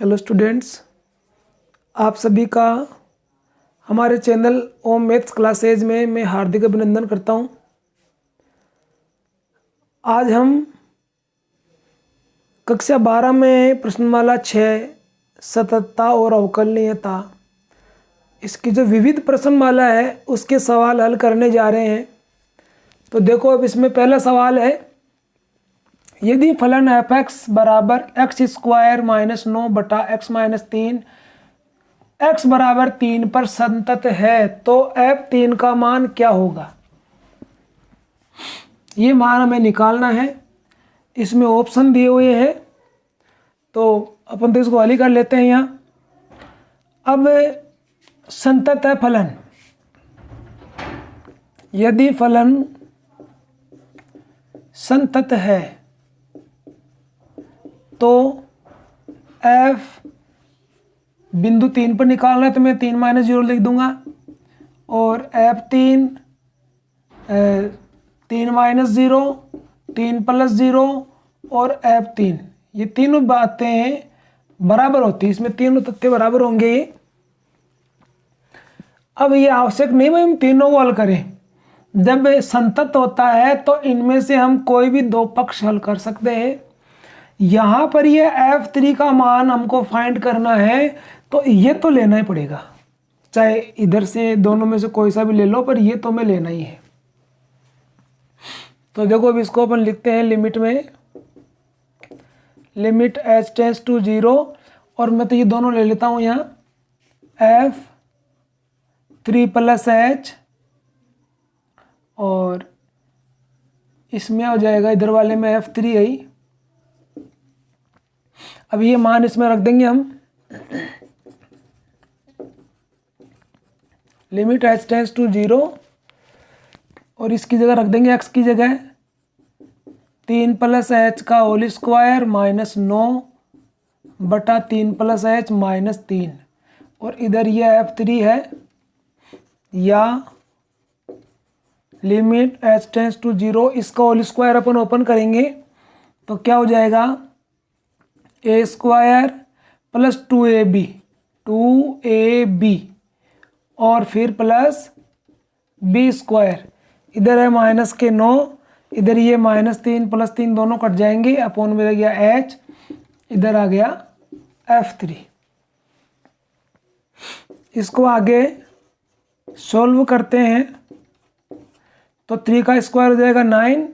Hello students, आप सभी का हमारे चैनल ओम मैथ्स क्लासेज में मैं हार्दिक अभिनंदन करता हूं। आज हम कक्षा 12 में प्रश्नमाला 6 सततता और अवकलनीयता, इसकी जो विविध प्रश्नमाला है उसके सवाल हल करने जा रहे हैं। तो देखो, अब इसमें पहला सवाल है, यदि फलन f(x) बराबर x² - 9 बटा x - 3 x बराबर 3 पर संतत है तो f3 का मान क्या होगा। ये मान हमें निकालना है। इसमें ऑप्शन दिए हुए हैं तो अपन तो इसको हल ही कर लेते हैं। यहाँ अब संतत है फलन, यदि फलन संतत है तो f बिंदु 3 पर निकालना है तो मैं 3 - 0 लिख दूंगा, और f3 3 - 0 3 + 0 और f3, ये तीनों बातें बराबर होती है। इसमें तीनों तथ्य बराबर होंगे। अब ये आवश्यक नहीं है हम तीनों को हल करें। जब संतत होता है तो इनमें से हम कोई भी दो पक्ष हल कर सकते हैं। यहाँ पर ये f3 का मान हमको फाइंड करना है तो ये तो लेना ही पड़ेगा, चाहे इधर से दोनों में से कोई सा भी ले लो, पर ये तो हमें लेना ही है। तो देखो, अब इसको अपन लिखते हैं लिमिट में, लिमिट h टेंड्स टू 0, और मैं तो ये दोनों ले लेता हूँ यहाँ, f3 + h, और इसमें हो जाएगा इधर वाले में f3 है। अब ये मान इसमें रख देंगे हम, लिमिट h टेंड्स टू 0, और इसकी जगह रख देंगे x की जगह 3 + h का होल स्क्वायर - 9 बटा 3 + h - 3, और इधर ये f3 है, या लिमिट h टेंड्स टू 0, इसका होल स्क्वायर अपन ओपन करेंगे तो क्या हो जाएगा, a² + 2ab और फिर प्लस b², इधर है माइनस के 9, इधर ये -3 + 3 दोनों कट जाएंगे, अपॉन में रह गया h, इधर आ गया f3। इसको आगे सॉल्व करते हैं तो 3 का स्क्वायर हो जाएगा 9,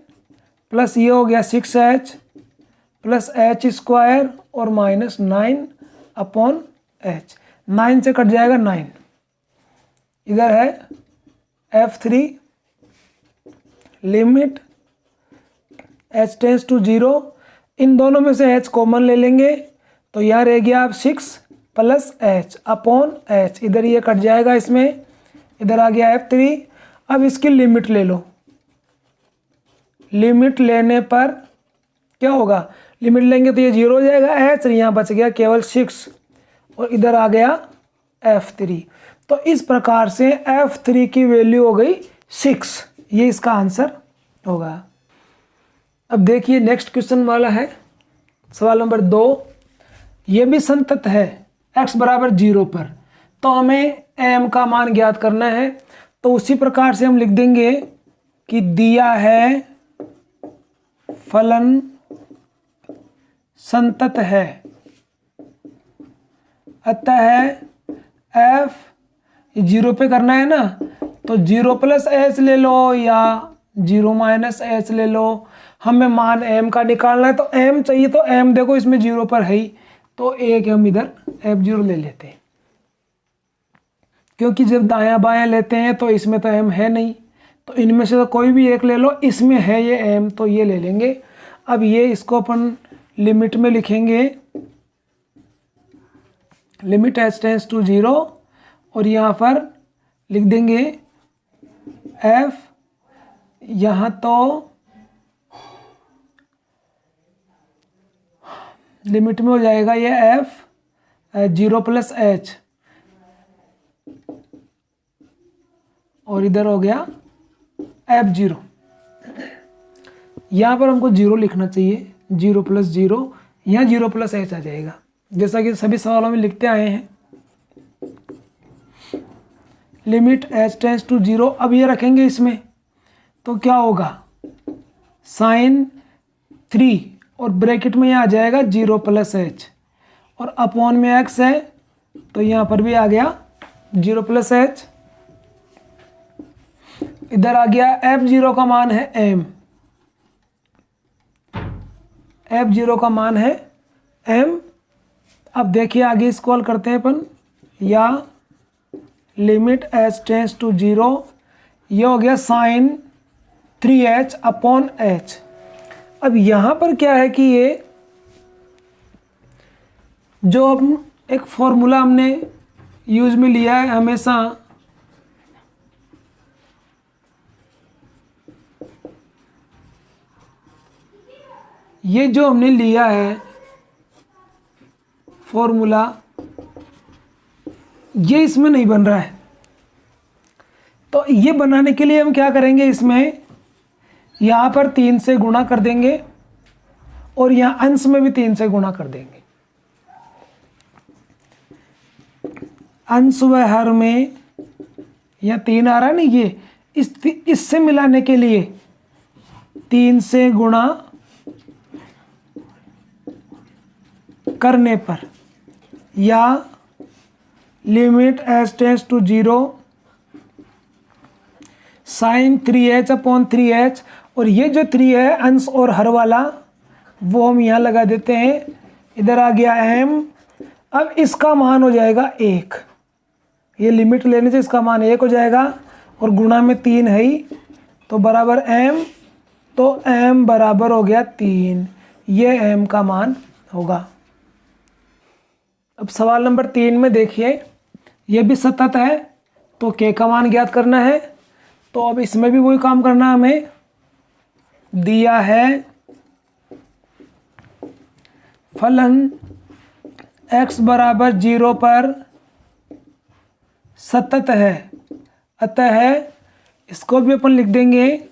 प्लस ये हो गया 6h प्लस h² और -9 अपॉन h, 9 से कट जाएगा 9, इधर है f3, limit h tends to 0, इन दोनों में से h कॉमन ले लेंगे तो यहाँ रह गया आप 6 + h अपॉन h, इधर ये कट जाएगा, इसमें इधर आ गया f3। अब इसकी लिमिट ले लो, लिमिट लेने पर क्या होगा, लिमिट लेंगे तो ये 0 हो जाएगा h, यहाँ बच गया केवल 6, और इधर आ गया f3। तो इस प्रकार से f3 की वैल्यू हो गई 6, ये इसका आंसर होगा। अब देखिए नेक्स्ट क्वेश्चन वाला है सवाल नंबर 2, ये भी संतत है x बराबर 0 पर, तो हमें m का मान ज्ञात करना है। तो उसी प्रकार से हम लिख देंगे कि दिया है फलन संतत है, अतः f 0 पे करना है ना, तो 0 + h ले लो या 0 - h ले लो, हमें मान m का निकालना है। तो m चाहिए तो m देखो इसमें 0 पर है ही, तो एक हम इधर f0 ले लेते हैं, क्योंकि जब दायां बायां लेते हैं तो इसमें तो m है नहीं, तो इनमें से तो कोई भी एक ले लो, इसमें है ये m तो ये ले लेंगे। अब ये इसको अपन लिमिट में लिखेंगे, लिमिट h टेंड्स टू 0, और यहाँ पर लिख देंगे f, यहाँ तो लिमिट में हो जाएगा ये f 0 + h, और इधर हो गया f0। यहाँ पर हमको 0 लिखना चाहिए, 0 + 0, यहाँ 0 + h आ जाएगा। जैसा कि सभी सवालों में लिखते आए हैं। लिमिट h टेंस टू 0, अब ये रखेंगे इसमें तो क्या होगा, साइन 3 और ब्रैकेट में यहाँ आ जाएगा 0 प्लस h, और अपॉन में x है तो यहाँ पर भी आ गया 0 प्लस h। इधर आ गया f0 का मान है m, f0 का मान है m। अब देखिए आगे स्क्रॉल करते हैं अपन, या लिमिट h टेंस टू 0, ये हो गया साइन 3h अपॉन h। अब यहाँ पर क्या है कि ये जो हम एक फॉर्मूला हमने यूज में लिया है हमेशा, ये जो हमने लिया है फॉर्मूला, ये इसमें नहीं बन रहा है। तो ये बनाने के लिए हम क्या करेंगे, इसमें यहाँ पर 3 से गुणा कर देंगे और यहाँ अंश में भी 3 से गुणा कर देंगे। अंश व हर में यहाँ 3 आ रहा है ना, ये इससे मिलाने के लिए 3 से गुणा करने पर, या limit h tends to 0 sine 3h upon 3h, और ये जो 3 है अंश और हर वाला वो हम यहाँ लगा देते हैं। इधर आ गया m, अब इसका मान हो जाएगा 1, ये लिमिट लेने से इसका मान 1 हो जाएगा, और गुणा में 3 है ही तो बराबर m, तो m बराबर हो गया 3, ये m का मान होगा। अब सवाल नंबर 3 में देखिए, ये भी सतत है तो k का मान ज्ञात करना है। तो अब इसमें भी वही काम करना है हमें, दिया है फलन x बराबर 0 पर सतत है, अतः इसको भी अपन लिख देंगे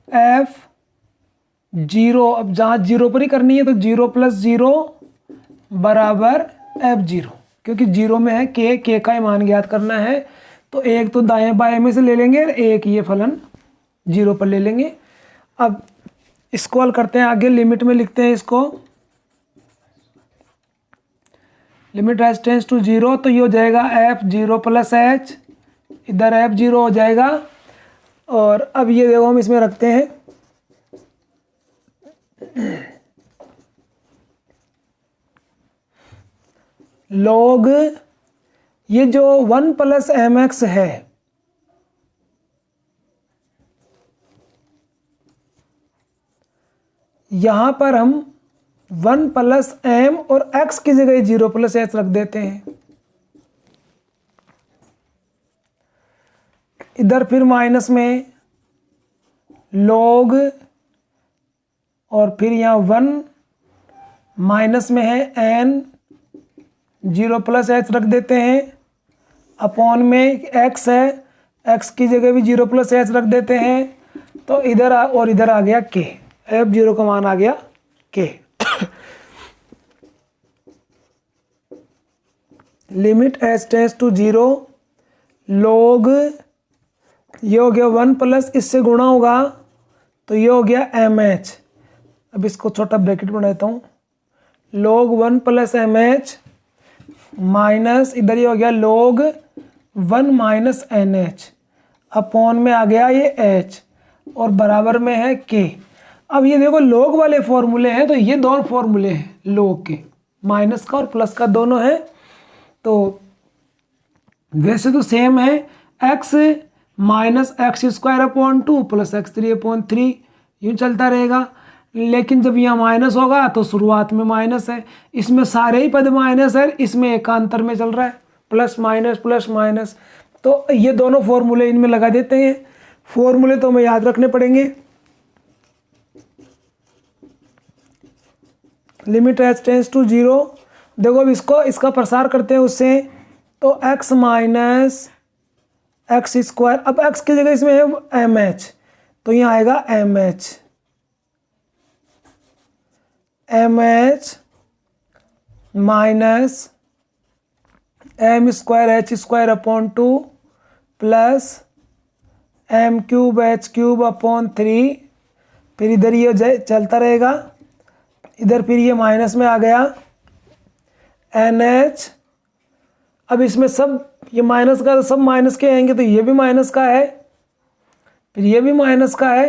f0। अब जहाँ 0 पर ही करनी है तो 0 प्लस 0 बराबर f0, क्योंकि 0 में है k का मान ज्ञात करना है। तो एक तो दाएं बाएं में से ले लेंगे, एक ये फलन 0 पर ले लेंगे। अब स्क्रॉल करते हैं आगे, लिमिट में लिखते हैं इसको, लिमिट h टेंस टू 0, तो ये हो जाएगा f0 प्लस h, इधर f0 हो जाएगा। और अब ये देखो हम इसमें रखते हैं log, ये जो 1 प्लस mx है, यहाँ पर हम 1 प्लस m और x की जगह 0 प्लस h रख देते हैं। इधर फिर माइनस में log, और फिर यहाँ 1 माइनस में है n, 0 प्लस h रख देते हैं, अपॉन में x है, x की जगह भी 0 प्लस h रख देते हैं। तो इधर और इधर आ गया k, f0 का मान आ गया k। Limit h tends to 0 log, ये हो गया 1 प्लस, इससे गुणा होगा तो ये हो गया mh। अब इसको छोटा ब्रैकेट बना देता हूँ, log 1 प्लस mh माइनस, इधर ये हो गया log 1 माइनस nh, अपॉन में आ गया ये h, और बराबर में है k। अब ये देखो log वाले फॉर्मूले हैं, तो ये दोनों फॉर्मूले हैं log के, माइनस का और प्लस का दोनों है। तो वैसे तो सेम है, x minus x square upon 2 plus x3 upon 3, यूँ चलता रहेगा। लेकिन जब यहाँ माइनस होगा तो शुरुआत में माइनस है, इसमें सारे ही पद माइनस है, इसमें एकांतर में चल रहा है प्लस माइनस। तो ये दोनों फॉर्मूले इनमें लगा देते हैं। फॉर्मूले तो हमें याद रखने पड़ेंगे। लिमिट h टेंस टू 0, देखो अब इसका प्रसार करते हैं उससे, तो x माइनस एक्स स्क्वायर, अब x की जगह इसमें है mh, तो यहाँ आएगा mh minus M square H square upon 2 plus M cube H cube upon 3, फिर इधर ये चलता रहेगा, इधर फिर ये माइनस में आ गया एन एच। अब इसमें सब ये माइनस का, सब माइनस के आएंगे तो ये भी माइनस का है, फिर ये भी माइनस का है,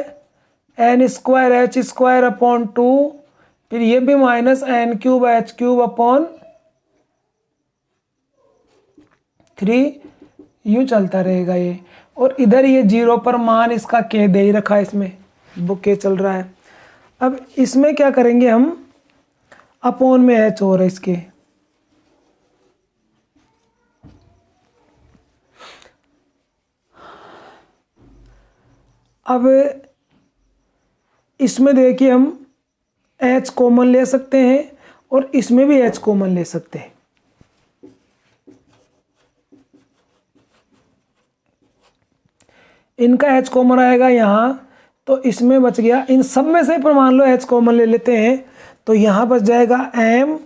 N square H square upon 2, फिर ये भी minus N cube H cube upon 3, यूँ चलता रहेगा ये। और इधर ये 0 पर मान इसका के दे ही रखा है, इसमें बुक के चल रहा है। अब इसमें क्या करेंगे हम, अपॉन में एच और है इसके, अब इसमें देखिए हम h कॉमन ले सकते हैं और इसमें भी h कॉमन ले सकते हैं। इनका h कॉमन आएगा यहाँ, तो इसमें बच गया, इन सब में से पर मान लो h कॉमन ले लेते हैं तो यहाँ बच जाएगा m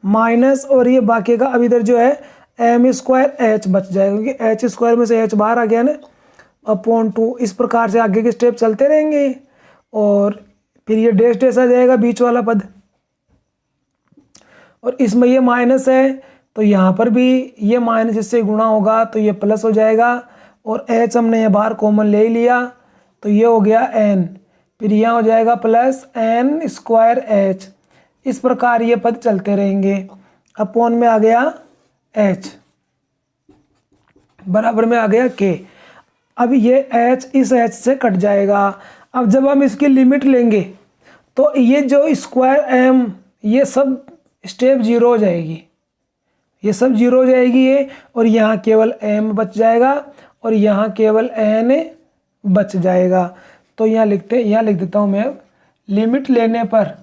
माइनस, और ये बाकी का अब इधर जो है एम स्क्वायर एच बच जाएगा, क्योंकि एच स्क्वायर में से h बाहर आ गया ना, अपॉन 2। इस प्रकार से आगे के स्टेप चलते रहेंगे और फिर ये डैश डैश आ जाएगा बीच वाला पद, और इसमें ये माइनस है तो यहाँ पर भी ये माइनस इससे गुणा होगा तो ये प्लस हो जाएगा, और h हमने ये बाहर कॉमन ले ही लिया तो ये हो गया n, फिर यहाँ हो जाएगा प्लस एन स्क्वायर एच। इस प्रकार ये पद चलते रहेंगे, अपॉन में आ गया h, बराबर में आ गया k। अब ये h इस h से कट जाएगा। अब जब हम इसकी लिमिट लेंगे तो ये जो स्क्वायर m, ये सब स्टेप 0 हो जाएगी, ये सब 0 हो जाएगी ये, और यहाँ केवल m बच जाएगा और यहाँ केवल n बच जाएगा। तो यहाँ लिख देता हूँ मैं, लिमिट लेने पर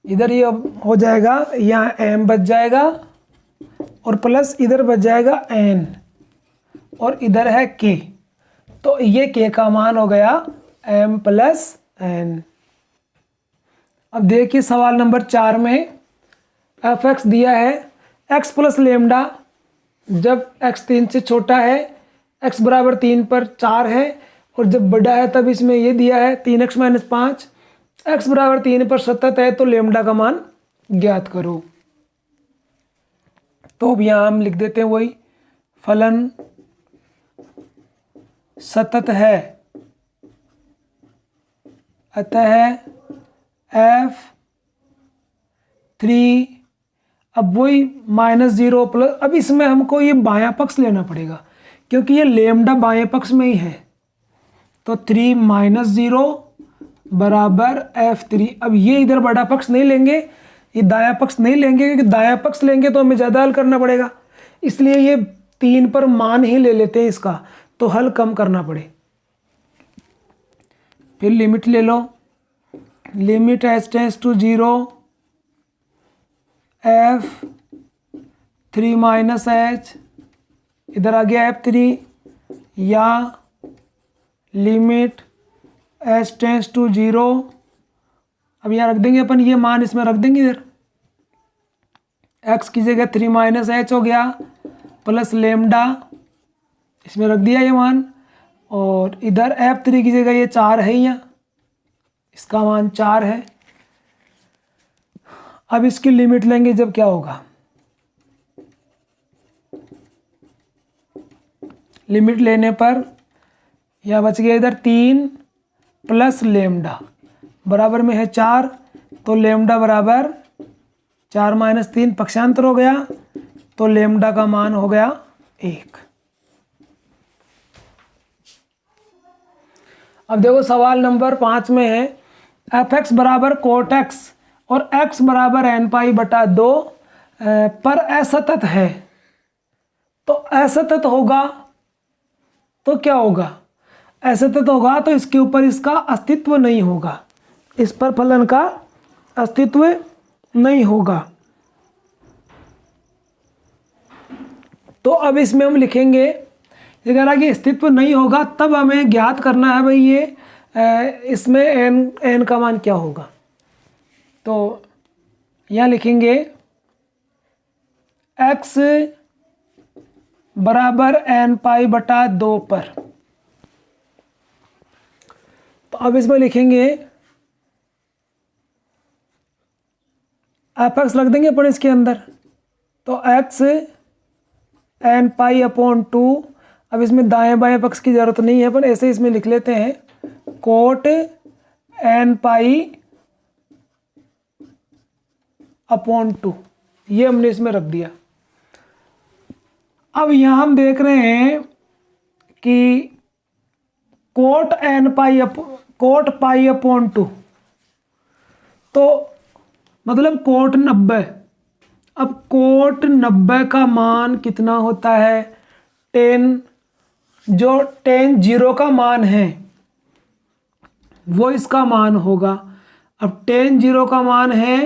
इधर ये हो जाएगा, यहाँ m बच जाएगा और प्लस इधर बच जाएगा n, और इधर है k, तो ये k का मान हो गया m प्लस n। अब देखिए सवाल नंबर 4 में एफ एक्स दिया है, x प्लस लेमडा जब x 3 से छोटा है, x बराबर 3 पर 4 है, और जब बड़ा है तब इसमें ये दिया है 3x माइनस 5, x बराबर 3 पर सतत है तो लेमडा का मान ज्ञात करो। तो अब यहाँ हम लिख देते हैं वही, फलन सतत है अतः f3, अब वही -0 प्लस, अब इसमें हमको ये बायां पक्ष लेना पड़ेगा क्योंकि ये लेमडा बाएं पक्ष में ही है, तो 3 - 0 बराबर f3। अब ये इधर बड़ा पक्ष नहीं लेंगे, ये दायां पक्ष नहीं लेंगे, क्योंकि दायां पक्ष लेंगे तो हमें ज़्यादा हल करना पड़ेगा, इसलिए ये 3 पर मान ही ले लेते हैं इसका, तो हल कम करना पड़े। फिर लिमिट ले लो, limit h tends to 0 f3 minus h, इधर आ गया f3, या लिमिट h टेंड्स टू 0, अब यहाँ रख देंगे अपन, ये मान इसमें रख देंगे, इधर x की जगह 3 माइनस h हो गया प्लस लेमडा, इसमें रख दिया ये मान, और इधर f3 की जगह ये 4 है, यहाँ इसका मान 4 है। अब इसकी लिमिट लेंगे जब क्या होगा, लिमिट लेने पर यह बच गया इधर 3 प्लस लेमडा बराबर में है 4, तो लेमडा बराबर 4 - 3 पक्षांतर हो गया, तो लेमडा का मान हो गया 1। अब देखो सवाल नंबर 5 में है, एफ एक्स बराबर कोट एक्स और x बराबर n π/2 पर असतत है, तो असतत होगा तो क्या होगा, असतत होगा तो इसके ऊपर इसका अस्तित्व नहीं होगा, इस पर फलन का अस्तित्व नहीं होगा। तो अब इसमें हम लिखेंगे, अगर कि अस्तित्व नहीं होगा तब हमें ज्ञात करना है भाई ये इसमें एन का मान क्या होगा, तो यहाँ लिखेंगे x बराबर n पाई बटा 2 पर। तो अब इसमें लिखेंगे एफ एक्स रख देंगे अपन इसके अंदर, तो x n पाई अपॉन 2। अब इसमें दाएं बाएं पक्ष की जरूरत नहीं है, अपन ऐसे इसमें लिख लेते हैं कोट n पाई अपॉन 2, ये हमने इसमें रख दिया। अब यहाँ हम देख रहे हैं कि कोट पाई अपॉन 2, तो मतलब कोट 90। अब कोट 90 का मान कितना होता है, 10, जो 10 जीरो का मान है वो इसका मान होगा। अब 10 जीरो का मान है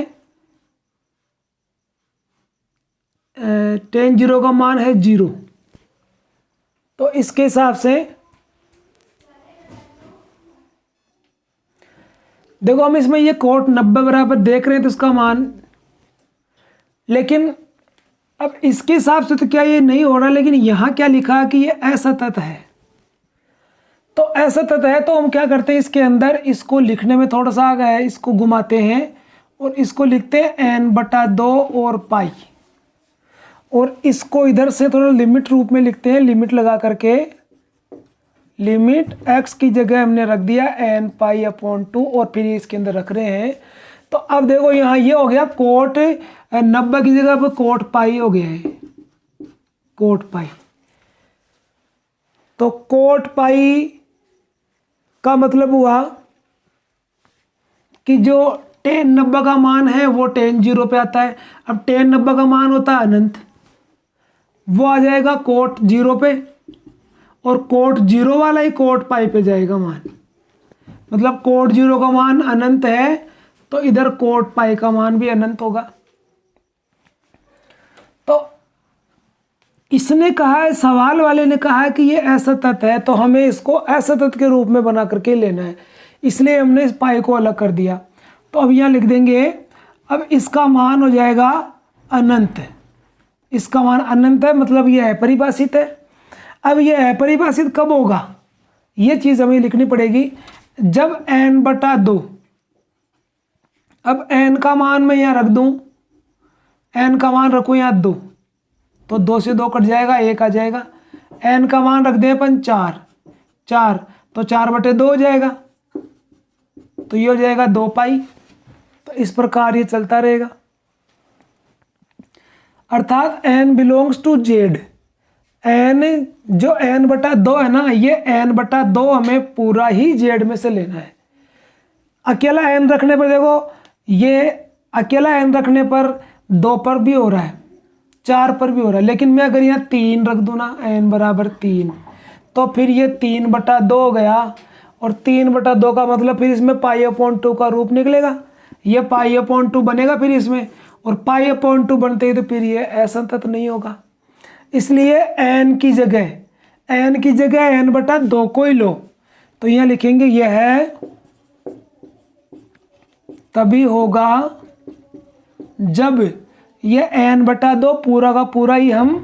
10 जीरो का मान है 0, तो इसके हिसाब से देखो हम इसमें ये कोट 90 बराबर देख रहे हैं तो इसका मान, लेकिन अब इसके हिसाब से तो क्या ये नहीं हो रहा, लेकिन यहाँ क्या लिखा है कि ये असतत है। तो असतत है तो हम क्या करते हैं, इसके अंदर इसको लिखने में थोड़ा सा आ गया है, इसको घुमाते हैं और इसको लिखते हैं n बटा 2 और पाई, और इसको इधर से थोड़ा लिमिट रूप में लिखते हैं, लिमिट लगा करके लिमिट x की जगह हमने रख दिया n पाई अपॉन 2 और फिर इसके अंदर रख रहे हैं। तो अब देखो यहाँ ये हो गया कोट 90 की जगह पर कोट पाई हो गया है, कोट पाई। तो कोट पाई का मतलब हुआ कि जो 10 90 का मान है वो 10 जीरो पे आता है। अब 10 90 का मान होता है अनंत, वो आ जाएगा कोट 0 पे, और कोट 0 वाला ही कोट पाई पे जाएगा मान। मतलब कोट 0 का मान अनंत है तो इधर कोट पाई का मान भी अनंत होगा। तो इसने कहा है, सवाल वाले ने कहा है कि ये असतत है, तो हमें इसको असतत के रूप में बना करके लेना है, इसलिए हमने इस पाई को अलग कर दिया। तो अब यहाँ लिख देंगे, अब इसका मान हो जाएगा अनंत, इसका मान अनंत है, मतलब ये अपरिभाषित है। अब ये अपरिभाषित कब होगा, ये चीज़ हमें लिखनी पड़ेगी, जब n बटा 2। अब n का मान मैं यहाँ रख दूँ, n का मान रखूँ यहाँ 2, तो 2 से 2 कट जाएगा, 1 आ जाएगा। n का मान रख दें अपन 4, तो 4 बटे 2 हो जाएगा, तो ये हो जाएगा 2 पाई। तो इस प्रकार ये चलता रहेगा, अर्थात n belongs to z। n जो n बटा 2 है ना, ये n बटा 2 हमें पूरा ही z में से लेना है। अकेला n रखने पर देखो, ये अकेला n रखने पर 2 पर भी हो रहा है, 4 पर भी हो रहा है, लेकिन मैं अगर यहाँ 3 रख दूँ ना, n बराबर 3, तो फिर ये 3 बटा 2 हो गया, और 3 बटा 2 का मतलब फिर इसमें पाई अपॉन 2 का रूप निकलेगा, ये पाई अपॉन 2 बनेगा फिर इसमें, और पाई अपॉन 2 बनते ही तो फिर ये असंतत नहीं होगा। इसलिए n की जगह n बटा 2 को ही लो, तो यहाँ लिखेंगे यह है तभी होगा जब ये n बटा 2 पूरा का पूरा ही हम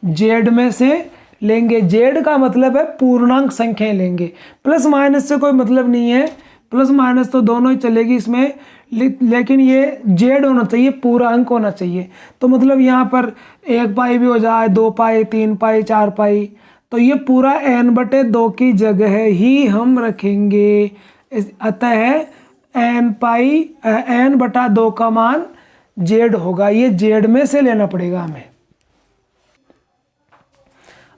z में से लेंगे। z का मतलब है पूर्णांक संख्याएं लेंगे, प्लस माइनस से कोई मतलब नहीं है, प्लस माइनस तो दोनों ही चलेगी इसमें, लेकिन ये z होना चाहिए, पूरा अंक होना चाहिए। तो मतलब यहाँ पर 1 पाई भी हो जाए, 2 पाई, 3 पाई, 4 पाई, तो ये पूरा n बटे 2 की जगह ही हम रखेंगे। अतः n बटा 2 का मान z होगा, ये z में से लेना पड़ेगा हमें।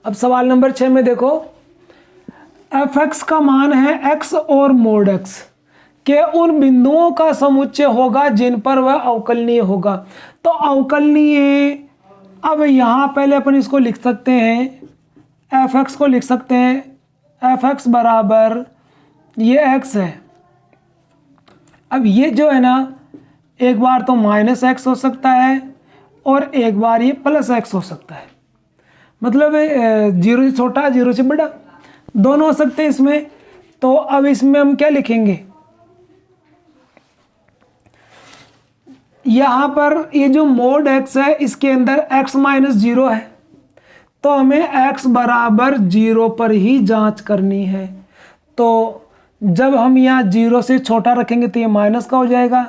अब सवाल नंबर 6 में देखो, f(x) का मान है x और मोड x के उन बिंदुओं का समुच्चय होगा जिन पर वह अवकलनीय होगा। तो अवकलनीय, अब यहाँ पहले अपन इसको लिख सकते हैं, f(x) को लिख सकते हैं f(x) बराबर ये x है। अब ये जो है ना, एक बार तो माइनस x हो सकता है और एक बार ये प्लस x हो सकता है, मतलब 0 से छोटा 0 से बड़ा दोनों हो सकते हैं इसमें। तो अब इसमें हम क्या लिखेंगे, यहाँ पर ये जो मोड x है इसके अंदर x माइनस 0 है, तो हमें x बराबर 0 पर ही जांच करनी है। तो जब हम यहाँ 0 से छोटा रखेंगे तो ये माइनस का हो जाएगा,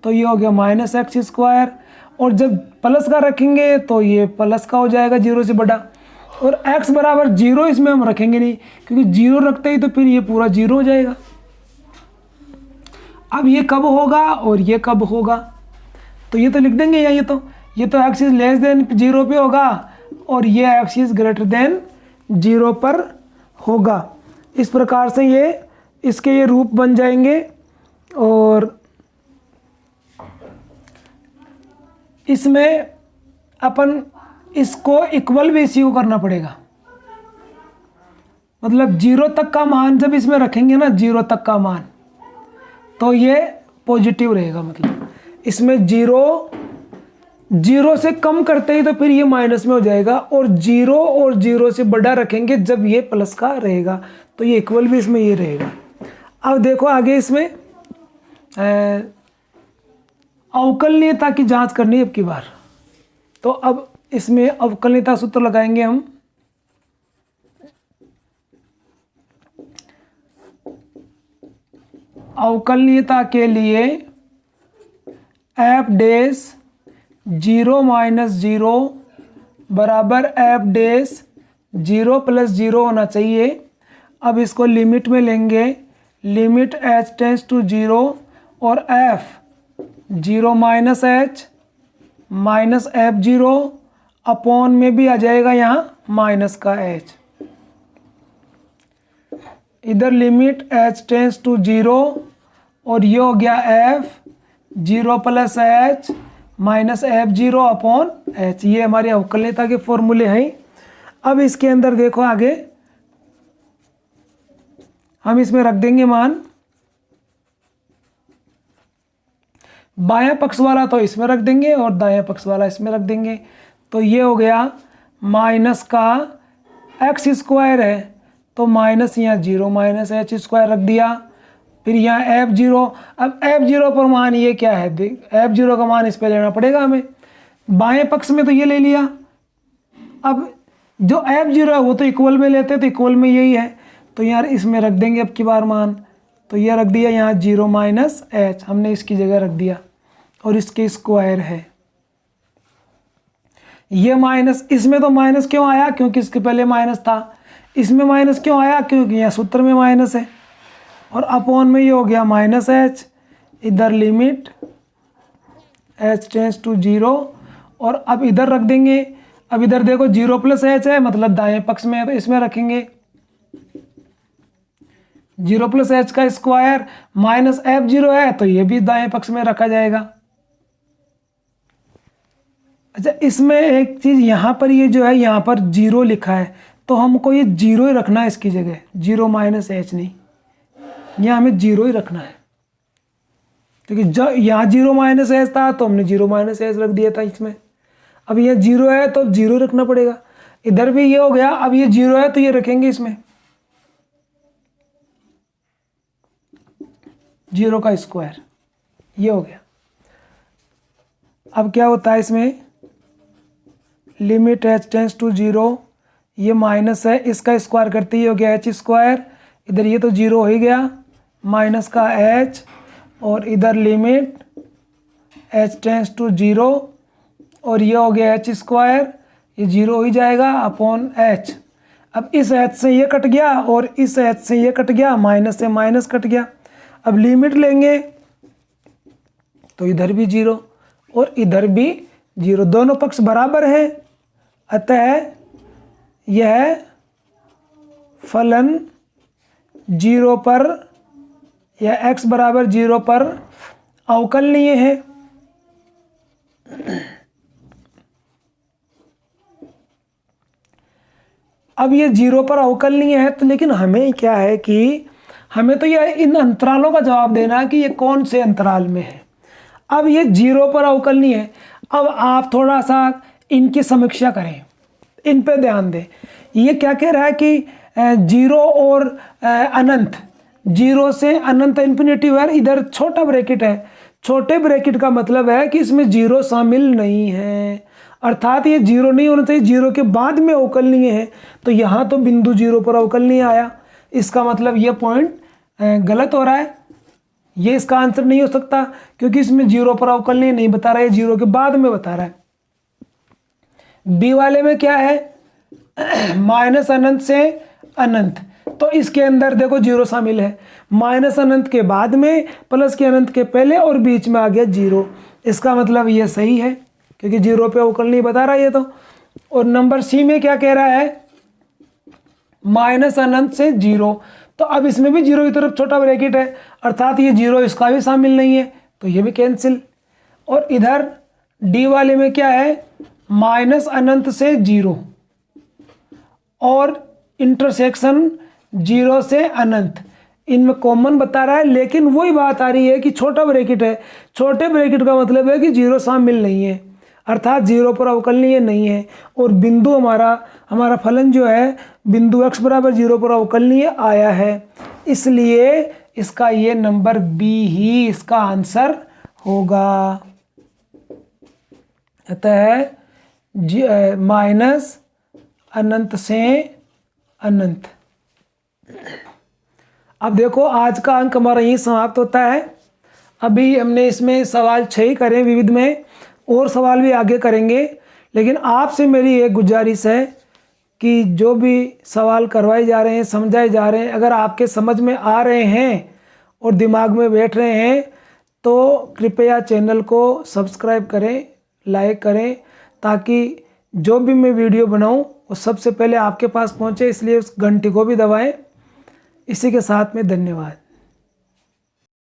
तो ये हो गया माइनस एक्स स्क्वायर, और जब प्लस का रखेंगे तो ये प्लस का हो जाएगा 0 से बड़ा, और x बराबर 0 इसमें हम रखेंगे नहीं, क्योंकि 0 रखते ही तो फिर ये पूरा 0 हो जाएगा। अब ये कब होगा और ये कब होगा, तो ये तो लिख देंगे यहाँ, ये तो x इज लेस देन 0 पे होगा और ये x इज ग्रेटर देन 0 पर होगा। इस प्रकार से ये इसके ये रूप बन जाएंगे, और इसमें अपन इसको इक्वल रेशियो करना पड़ेगा, मतलब 0 तक का मान जब इसमें रखेंगे ना, 0 तक का मान, तो ये पॉजिटिव रहेगा, मतलब इसमें 0 से कम करते ही तो फिर ये माइनस में हो जाएगा, और 0 से बड़ा रखेंगे जब ये प्लस का रहेगा, तो ये इक्वल भी इसमें ये रहेगा। अब देखो आगे इसमें अवकलनीयता की जांच करनी है अब की बार, तो अब इसमें अवकलनीयता सूत्र लगाएंगे हम। अवकलनीयता के लिए f डैश 0 माइनस 0 बराबर f डैश 0 प्लस 0 होना चाहिए। अब इसको लिमिट में लेंगे, लिमिट h टेंस टू 0 और f 0 minus h minus f0 upon में भी आ जाएगा यहाँ माइनस का h, इधर लिमिट h टेंस टू 0 और ये हो गया f 0 plus h minus f0 upon h। ये हमारी अवकलनीयता के फॉर्मूले हैं। अब इसके अंदर देखो आगे हम इसमें रख देंगे मान, बायां पक्ष वाला तो इसमें रख देंगे और दायां पक्ष वाला इसमें रख देंगे, तो ये हो गया माइनस का एक्स स्क्वायर है, तो माइनस यहाँ 0 माइनस एच स्क्वायर रख दिया, फिर यहाँ f0। अब f0 पर मान ये क्या है, देख f0 का मान इस पे लेना पड़ेगा हमें, बाएं पक्ष में तो ये ले लिया। अब जो f0 है वो तो इक्वल में लेते, तो इक्वल में यही है, तो यार इसमें रख देंगे अब की बार मान, तो यह रख दिया यहाँ 0 माइनस एच हमने इसकी जगह रख दिया, और इसके स्क्वायर है। ये माइनस, इसमें तो माइनस क्यों आया, क्योंकि इसके पहले माइनस था। इसमें माइनस क्यों आया, क्योंकि यहाँ सूत्र में माइनस है, और अपॉन में ये हो गया माइनस एच, इधर लिमिट एच टेंस टू 0, और अब इधर रख देंगे। अब इधर देखो 0 प्लस एच है, मतलब दाएं पक्ष में है, तो इसमें रखेंगे 0 प्लस एच का स्क्वायर माइनस f0 है, तो ये भी दाएं पक्ष में रखा जाएगा। अच्छा, इसमें एक चीज़ यहाँ पर ये जो है यहाँ पर 0 लिखा है, तो हमको ये 0 ही रखना है इसकी जगह, 0 माइनस एच नहीं, यहाँ हमें 0 ही रखना है, क्योंकि जब यहाँ 0 माइनस एच था तो हमने 0 माइनस एच रख दिया था इसमें। अब ये 0 है तो 0 रखना पड़ेगा, इधर भी ये हो गया। अब ये 0 है तो ये रखेंगे इसमें 0 का स्क्वायर, ये हो गया। अब क्या होता है इसमें, लिमिट एच टेंस टू 0, ये माइनस है, इसका स्क्वायर करते ही हो गया एच स्क्वायर, इधर ये तो 0 हो ही गया, माइनस का एच, और इधर लिमिट एच टेंस टू 0, और ये हो गया एच स्क्वायर, ये 0 हो ही जाएगा अपॉन एच। अब इस एच से ये कट गया और इस एच से ये कट गया, माइनस से माइनस कट गया। अब लिमिट लेंगे तो इधर भी 0 और इधर भी 0, दोनों पक्ष बराबर हैं, अतः यह फलन 0 पर या x बराबर 0 पर अवकलनीय है। अब ये 0 पर अवकलनीय है, तो लेकिन हमें क्या है कि हमें तो ये इन अंतरालों का जवाब देना है कि ये कौन से अंतराल में है। अब ये 0 पर अवकलनीय है, अब आप थोड़ा सा इनकी समीक्षा करें, इन पे ध्यान दें। ये क्या कह रहा है कि 0 और अनंत जीरो से अनंत इन्फिनिटी है, इधर छोटा ब्रैकेट है। छोटे ब्रैकेट का मतलब है कि इसमें जीरो शामिल नहीं है, अर्थात ये जीरो नहीं होना चाहिए, जीरो के बाद में अवकलनीय है। तो यहाँ तो बिंदु जीरो पर अवकलनीय आया, इसका मतलब ये पॉइंट गलत हो रहा है, ये इसका आंसर नहीं हो सकता क्योंकि इसमें जीरो पर अवकलनीय नहीं बता रहा है, जीरो के बाद में बता रहा है। बी वाले में क्या है माइनस अनंत से अनंत, तो इसके अंदर देखो जीरो शामिल है, माइनस अनंत के बाद में प्लस के अनंत के पहले और बीच में आ गया जीरो, इसका मतलब ये सही है क्योंकि जीरो पे अवकलनीय बता रहा है ये तो। और नंबर सी में क्या कह रहा है माइनस अनंत से जीरो, तो अब इसमें भी जीरो की तरफ छोटा ब्रैकेट है, अर्थात ये जीरो इसका भी शामिल नहीं है, तो ये भी कैंसिल। और इधर डी वाले में क्या है माइनस अनंत से जीरो और इंटरसेक्शन जीरो से अनंत, इनमें कॉमन बता रहा है, लेकिन वही बात आ रही है कि छोटा ब्रैकेट है। छोटे ब्रैकेट का मतलब है कि जीरो शामिल नहीं है, अर्थात जीरो पर अवकलनीय नहीं है। और बिंदु हमारा फलन जो है बिंदु x बराबर जीरो पर अवकलनीय आया है, इसलिए इसका ये नंबर बी ही इसका आंसर होगा। अतः माइनस अनंत से अनंत। अब देखो आज का अंक हमारा यही समाप्त होता है। अभी हमने इसमें सवाल 6 ही करे विविध में, और सवाल भी आगे करेंगे, लेकिन आपसे मेरी एक गुजारिश है कि जो भी सवाल करवाए जा रहे हैं समझाए जा रहे हैं अगर आपके समझ में आ रहे हैं और दिमाग में बैठ रहे हैं तो कृपया चैनल को सब्सक्राइब करें, लाइक करें, ताकि जो भी मैं वीडियो बनाऊं वो सबसे पहले आपके पास पहुंचे, इसलिए उस घंटी को भी दबाएं। इसी के साथ में धन्यवाद।